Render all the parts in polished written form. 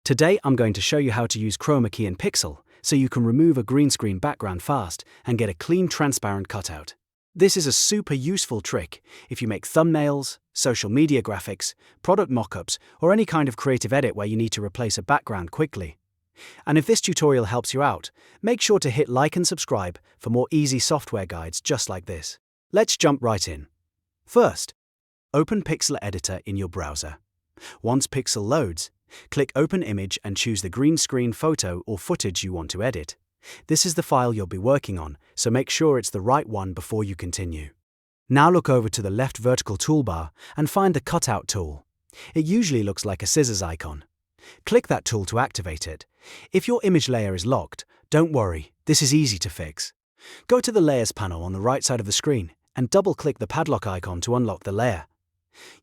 Today I'm going to show you how to use Chroma key in Pixlr so you can remove a green screen background fast and get a clean, transparent cutout. This is a super useful trick if you make thumbnails, social media graphics, product mockups, or any kind of creative edit where you need to replace a background quickly. And if this tutorial helps you out, make sure to hit like and subscribe for more easy software guides just like this. Let's jump right in. First, open Pixlr Editor in your browser. Once Pixlr loads, click Open Image and choose the green screen photo or footage you want to edit. This is the file you'll be working on, so make sure it's the right one before you continue. Now look over to the left vertical toolbar and find the Cutout tool. It usually looks like a scissors icon. Click that tool to activate it. If your image layer is locked, don't worry, this is easy to fix. Go to the Layers panel on the right side of the screen and double-click the padlock icon to unlock the layer.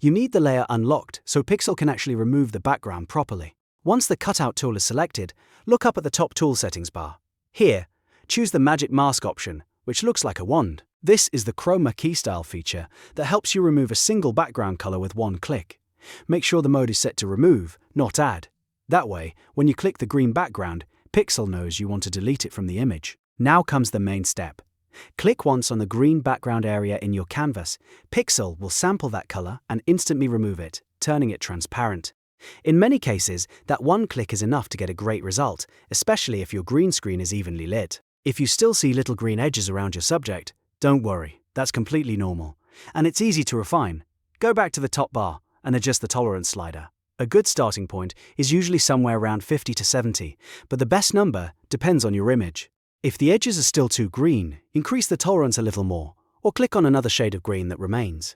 You need the layer unlocked so Pixlr can actually remove the background properly. Once the Cutout tool is selected, look up at the top tool settings bar. Here, choose the Magic Mask option, which looks like a wand. This is the Chroma key style feature that helps you remove a single background color with one click. Make sure the mode is set to remove, not add. That way, when you click the green background, Pixlr knows you want to delete it from the image. Now comes the main step. Click once on the green background area in your canvas. Pixlr will sample that color and instantly remove it, turning it transparent. In many cases, that one click is enough to get a great result, especially if your green screen is evenly lit. If you still see little green edges around your subject, don't worry, that's completely normal. And it's easy to refine. Go back to the top bar and adjust the tolerance slider. A good starting point is usually somewhere around 50 to 70, but the best number depends on your image. If the edges are still too green, increase the tolerance a little more, or click on another shade of green that remains.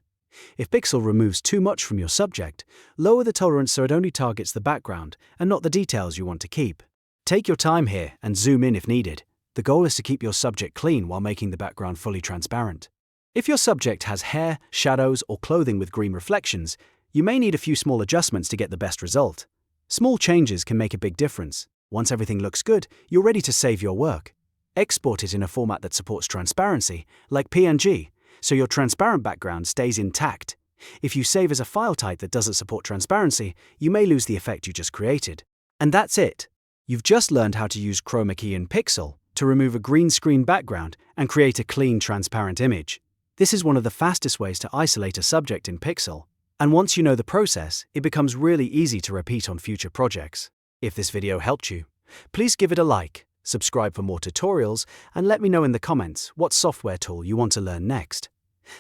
If Pixlr removes too much from your subject, lower the tolerance so it only targets the background and not the details you want to keep. Take your time here and zoom in if needed. The goal is to keep your subject clean while making the background fully transparent. If your subject has hair, shadows, or clothing with green reflections, you may need a few small adjustments to get the best result. Small changes can make a big difference. Once everything looks good, you're ready to save your work. Export it in a format that supports transparency, like PNG, so your transparent background stays intact. If you save as a file type that doesn't support transparency, you may lose the effect you just created. And that's it. You've just learned how to use Chroma key in Pixlr to remove a green screen background and create a clean, transparent image. This is one of the fastest ways to isolate a subject in Pixlr. And once you know the process, it becomes really easy to repeat on future projects. If this video helped you, please give it a like, subscribe for more tutorials, and let me know in the comments what software tool you want to learn next.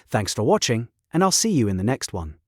Thanks for watching, and I'll see you in the next one.